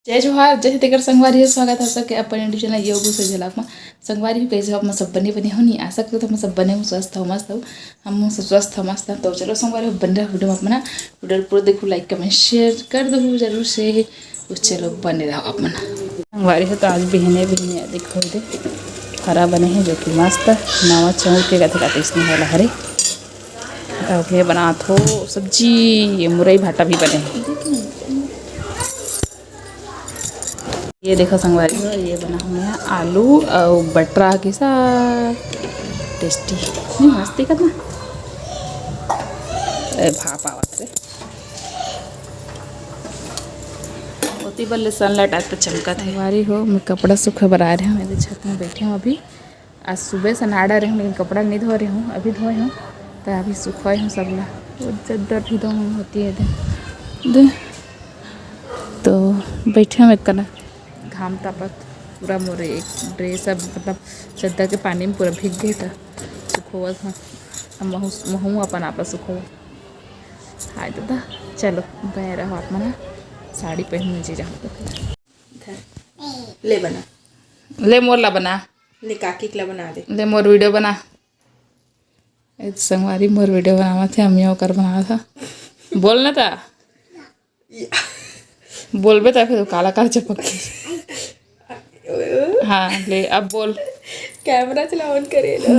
जय जोहार जय तेकर संगवारी स्वागत है सबके अपन यूट्यूब चैनल योग से झलक में संगवारी कैसे हम सब बने होनी आशा करते हम सब बने हो स्वस्थ हो मस्त हो हम सब स्वस्थ हो मस्त तो चलो संगवारी बन रहा वीडियो में अपना वीडियो पूरा देखो लाइक कमेंट शेयर कर दो जरूर से तो चलो बने रहो अपना संगवारी है। तो आज बिहने देखो दे हरा बने हैं जो कि मस्त नवा चावल के गथे का इसमें वाला हरे ये बना थो सब्जी मुरई भाटा भी बने हैं। ये देखो संगवारी हो ये बना हुआ आलू और बटरा के साथ टेस्टी नहीं मस्ती करना भाप आवत रे होती बल्ले सनलाइट आज पे चमका था। संगवारी हो मैं कपड़ा सूखा बना रही हूँ मेरे छत में बैठी हूँ अभी आज सुबह से नहा रही हूँ लेकिन कपड़ा नहीं धो रही हूँ अभी धोए हूँ तो अभी सुखवाई हूँ सब ला चद्दर भी धो होती है दे तो बैठे हूँ एक कना घाम तापत पूरा मोरे एक ड्रेस अब मतलब चद्दर के पानी में पूरा भीग गई था सुखोवत हाँ महू अपन आप सुखोवत हाय दादा चलो बह रहो आप मना साड़ी पहन नीचे जाओ तो ले बना ले मोर ला बना ले काकी के ला बना दे ले मोर वीडियो बना संगवारी मोर वीडियो बनावा थे हम यो कर बना था बोलना था बोलबे था फिर काला काला चपक हाँ ले अब बोल कैमरा चला ऑन करे ना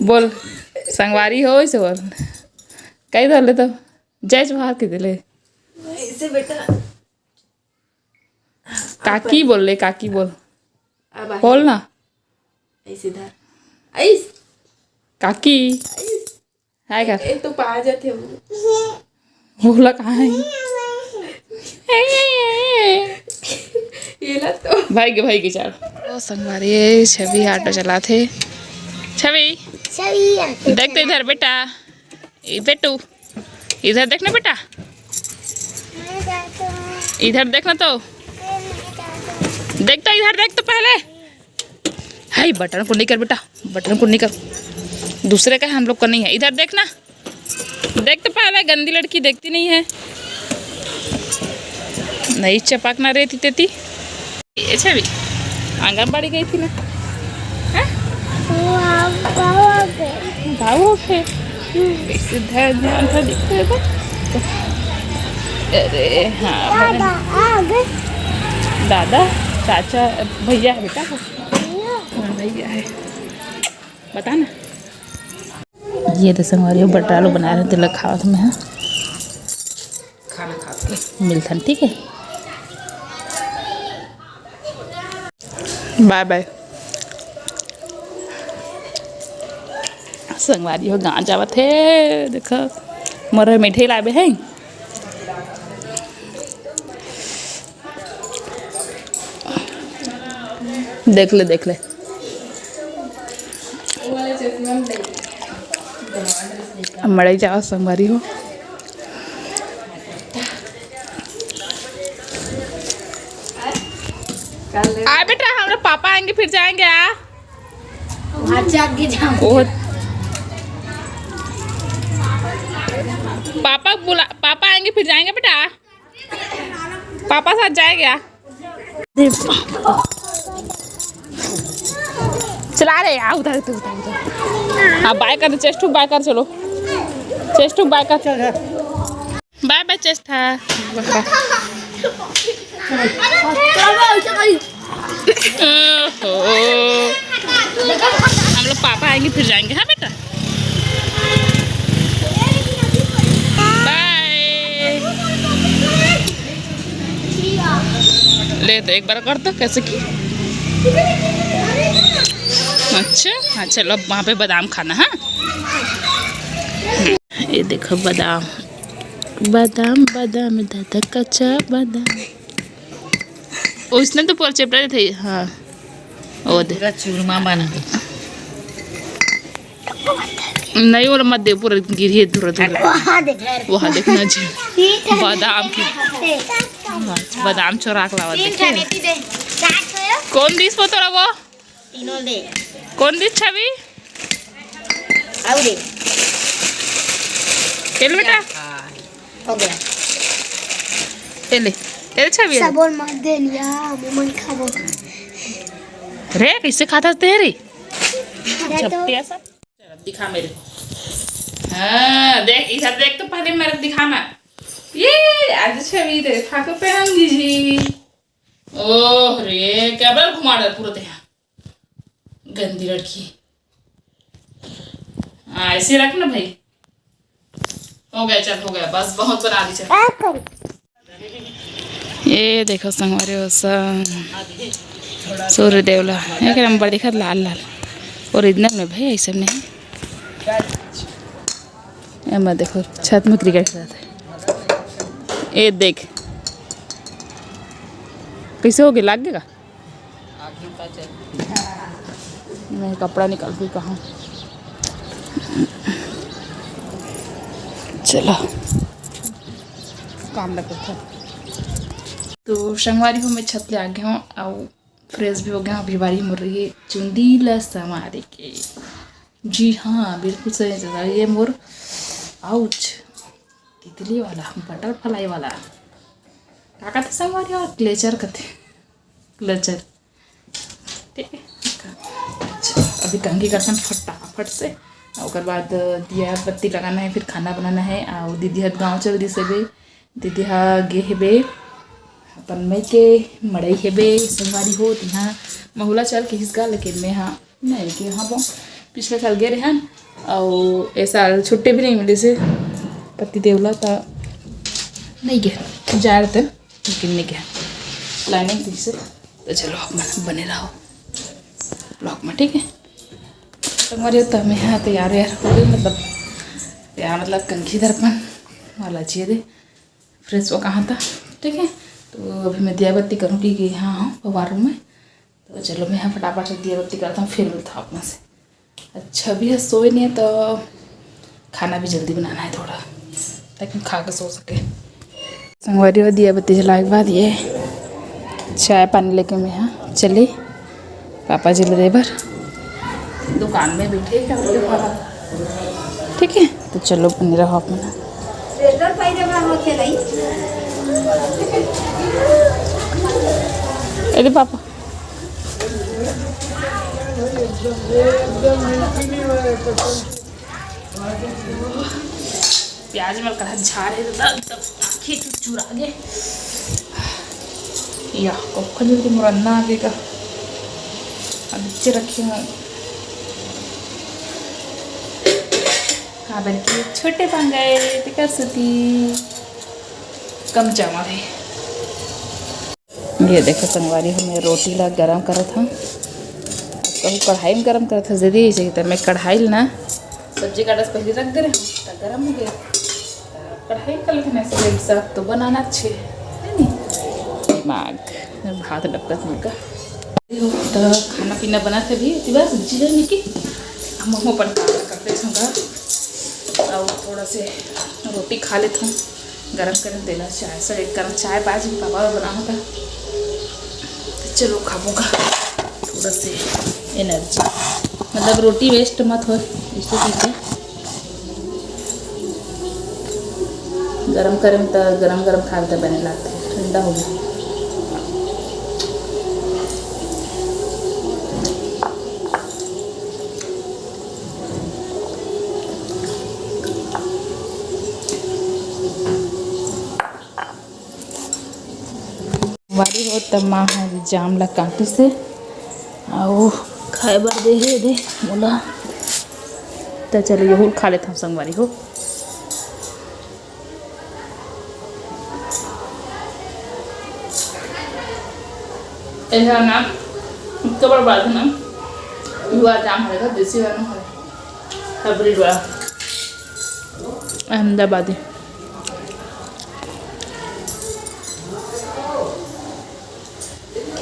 बोल संगवारी हो इसे बोल कई धर तो जय जोहार के दिले ऐसे बेटा काकी बोल ले काकी बोल अब बोल ना ऐसे धर ऐस काकी हाय कर एक तो पा जाते हम बोला कहाँ है ये ला तो भाई की चाल ओ संगवारी छवि ऑटो चला थे छवि देख तो इधर बेटा बेटू इधर देखना बेटा इधर देखना तो देख तो इधर देख तो पहले हाय बटन को नहीं कर बेटा बटन को नहीं कर दूसरे का हम लोग का नहीं है इधर देखना देख तो पहले गंदी लड़की देखती नहीं है नहीं चपकना रहती तेती अच्छा भी आंगनबाड़ी गई थी ना भाव है ध्यान था दिखते अरे हाँ दादा चाचा भैया है बेटा हाँ भैया है बता ना ये तो संगवारी बटर आलू बना रहे थे खावा था मैं खाना खा के मिलता ठीक है बाय बाय संगवारी हो गाँव जावत है देखो मोर मिठाई लाबे है देख ले मड़ाई जाओ संगवारी हो आ बेटा हमारे पापा आएंगे फिर जाएंगे पापा आएंगे फिर जाएंगे बेटा पापा साथ जाएगा चला रहे उधर हाँ बाय कर चेस्ट बाय कर चलो चेस्ट बाय कर चल बाय बाय चेस्ट था हम लोग पापा आएंगे फिर जाएंगे हाँ बेटा बाय ले तो एक बार कर दो कैसे की अच्छा हाँ चलो अब वहाँ पे बादाम खाना हाँ ये देखो बादाम बादाम बादाम दादा कच्चा बादाम उसने तो पूरा चिपटा थे हाँ ओ दे चूरमा बना नहीं वो मत दे पूरा गिरी धुरा वहाँ देखना जी बादाम चोरा के लावा देखे कौन दिस पोतरा वो कौन दिस छवि खेल बेटा हो गया ले ये अच्छा भी है सबोल मत देनिया मम्मा खाबो रे कैसे खाता तेरी अरे तो छपटिया सा दिखा मेरे को हाँ देख इधर देख तो पहले मेरे को दिखाना ये आज छवि देखा के पहनगी जी ओह रे क्या बड़ा घुमा रहा पूरा देहा गंदी लड़की हाँ ऐसे रख ना भाई हो गया चल हो गया बस बहुत बना दी चल ये देखो संगवारी सूर्य देवला एक नंबर दिखा लाल लाल ओरिजिनल में भाई ऐसा नहीं मैं देखो छत में क्रिकेट खेलता है ये देख कैसे हो गया लाग गया मैं कपड़ा निकाल दूँ कहाँ चलो काम लगा था तो संगवारी हूँ मैं छत ले आ गया हूँ और फ्रेश भी हो गया अभी बारी मुर रही है चुंदीला समारे के जी हाँ बिल्कुल सही जगह ये मोर आउच तितली वाला बटरफ्लाई वाला क्या कहते संगवारी और क्लेचर कहते क्लेचर ठीक है अच्छा अभी कंघी करते फटाफट से और बाद दिया बत्ती लगाना है फिर खाना बनाना है और दीदी हाथ गाँव चल दी से दीदी हा गे हेबे अपन मई के मड़ई हेबे संगवारी हो यहाँ महुला चल के हिसगा लेकिन मैं हाँ नहीं कि हाँ वो पिछले साल गए रहे और ए साल छुट्टे भी नहीं मिले से पति देवला था नहीं गया जा रहे थे लेकिन नहीं गया प्लानिंग थी से तो चलो आप बने रहो ब्लॉग में ठीक है संगवारी होता मैं हाँ तैयार यार हो गई मतलब कंघी दर्पण वाला चाहिए दे फ्रेश वो कहाँ था ठीक है तो अभी मैं दिया बत्ती करूँगी कि हाँ हाँ भगवान रूम में तो चलो मैं यहाँ फटाफट से दिया बत्ती करता हूँ फिर मिलता हूँ अपना से अच्छा भी है सोए नहीं है तो खाना भी जल्दी बनाना है थोड़ा ताकि खा कर सो सके संगवारी और दिया बत्ती जलाने के बाद ये चाय पानी लेके मैं यहाँ चली पापा जी ले बार दुकान में बैठे ठीक है तो चलो बने रहो अपना अरे पापा प्याज में कड़ा झाड़ है तब आँखें चुरा गए या कखन मुरन्ना आगे का नीचे रखे हूँ काबर के छोटे पंगाए तो कर सकती कम चावल है ये देखो संगवारी हूँ मैं रोटी ला गरम करा था कहूँ कढ़ाई में गरम करा था जल्दी चाहिए तो मैं कढ़ाई ना सब्जी का रस पहले रख दे रहे हूँ गरम हो गया कढ़ाई कर लेते हैं ऐसे सब तो बनाना अच्छे है नहीं दिमाग भात डबका मुर्गा तो खाना पीना बना थे भी बस सब्जी नहीं की हम पर करते थे और थोड़ा से रोटी खा लेता हूँ गरम गरम देना चाय सर एक गरम चाय बाज पापा बनाना था तो चलो खाऊंगा थोड़ा से एनर्जी मतलब रोटी वेस्ट मत हो इसको ठीक है गरम गरम तो गरम गरम खा तो बने लगता है ठंडा हो गया वारी हो तब माँ है जाम ला काटी से आओ खाए बर दे बोला तो चलो यहूँ खा लेता हूँ संगवारी हो ऐसा नाम इतना बड़ा बात है ना युवा जाम है देसी वाला है हाइब्रिड वाला अहमदाबादी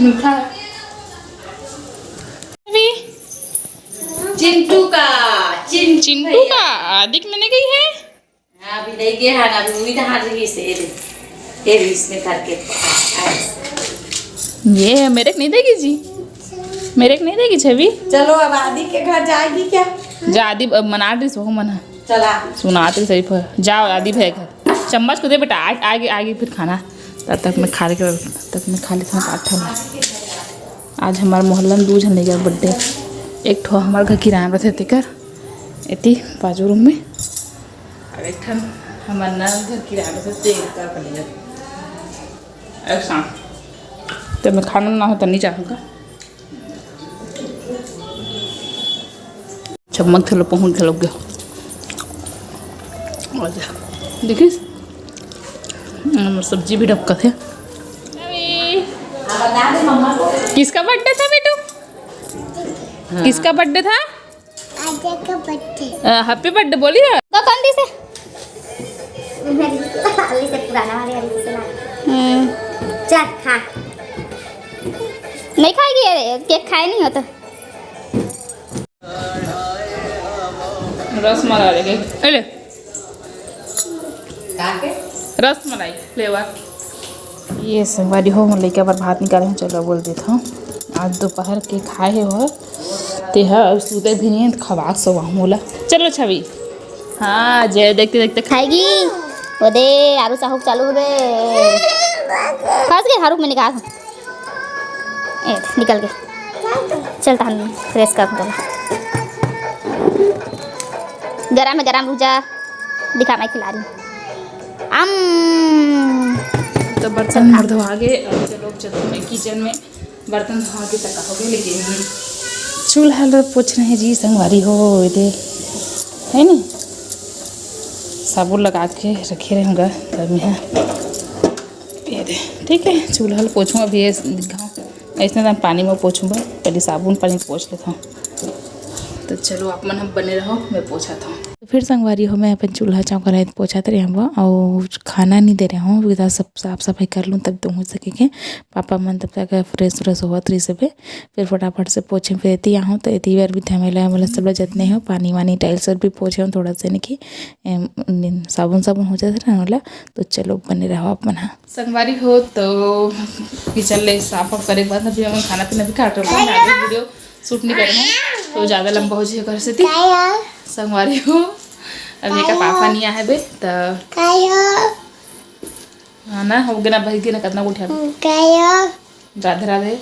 मीठा है चिंटू का आदिक मैंने गई है अभी नहीं गया है अभी उम्मीद हार रही से इसमें करके ये मेरे को नहीं देगी जी मेरे को नहीं देगी छवि चलो अब आदि के घर जाएगी क्या जा आदि मना रही सो मना चला सुनाते सही पर जाओ आदि भाई घर चम्मच को दे बेटा आगे आगे फिर खाना तब तक मैं खा लेता हूँ पाठा में। आज हमारे मोहल्ला में 2 जन नहीं गया बर्थडे। एक ठो हमारे घर किराया रहते तेकर एती बाजू रूम में, और एक ठन हमारे नंद घर किराया रहते तेकर बनेगा एक साथ। तो मैं खाना ना हो तो नहीं चाहूँगा। चम्मच थलो पहुँच थलो गया देखिए सब्जी भी डबका थे। किसका बर्थडे था बेटू? किसका बर्थडे था? आजा का बच्चे हैप्पी बर्थडे बोलिए। तो कौन दी से अली से पुराना वाले अली से चल खा। नहीं खाएगी ये केक खाए नहीं होता। रसमलाई ले रसमलाई फ्लेवर। ये संगवारी हो मैं लड़का पर भात निकाले हूँ। चलो बोल देता हूँ आज दोपहर के खाए हो ते है और सुते भी नहीं खवाक सो बोला। चलो छवि हाँ जय देखते देखते खाएगी वो दे आरू साहब चालू दे खास के हारू में निकाल निकल के चलता हम फ्रेश कर दो। गरम है गरम भुजा दिखा मैं खिला रही हूँ। तो बर्तन मर धोआ गए और चलो चलते हैं किचन में बर्तन धोआ के तक हो गए। लेकिन चूल्हा पोछ रहे हैं जी संगवारी हो दे है नी साबुन लगा के रखे रहूँगा तब मैं ये दे ठीक है। चूल्हा पोछूँ अभी ये घाव ऐसे ना पानी में पोछूँगा पहले साबुन पानी पोछ लेता हूँ। तो चलो आप मन हम बने रहो मैं पोछा था। तो फिर संगवारी हो मैं अपन चूल्हा चौका रहे पोछा तो रहा और खाना नहीं दे रहा हूँ विदा सब साफ सफाई कर लूँ तब तो हो सकेंगे। पापा मन तब तक फ्रेश व्रेश हुआ रही सब फिर फटाफट से पोछे फिर एती आहूँ तो एती बार भी थमेला मतलब सब जितने हो पानी वानी टाइल्स भी पोछे हूँ थोड़ा सा नहीं कि साबुन हो जाता है वाला। तो चलो बने रहो आप मन। संगवारी हो तो किचन ले साफ करे के बाद अभी हम खाना पीना भी काट रहे हैं। वीडियो शूट नहीं कर रहे हैं तो ज़्यादा लंबा हो जाएगा घर से थी संगवारी हो। अभी का पापा नहीं आए बे तो हाँ ना हो गया ना भाई ना कितना उठा राधे राधे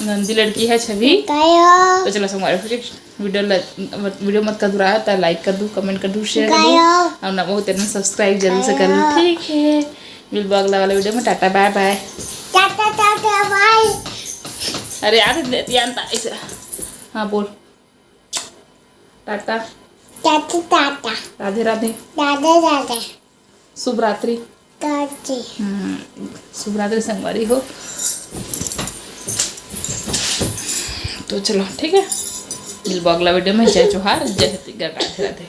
नंदी लड़की है छवि। तो चलो संगवारी वीडियो मत कर दूरा तो लाइक कर दूँ कमेंट कर दूँ शेयर कर दूँ और ना बहुत तेना सब्सक्राइब जरूर से कर लो ठीक है। मिल अगला वाला वीडियो में टाटा बाय बाय। अरे यार जानता ऐसे हाँ बोल टाटा राधे राधे शुभ रात्रि शुभ रात्रि संगवारी हो। तो चलो ठीक है मिल अगला वीडियो में। जय जोहार जय राधे राधे।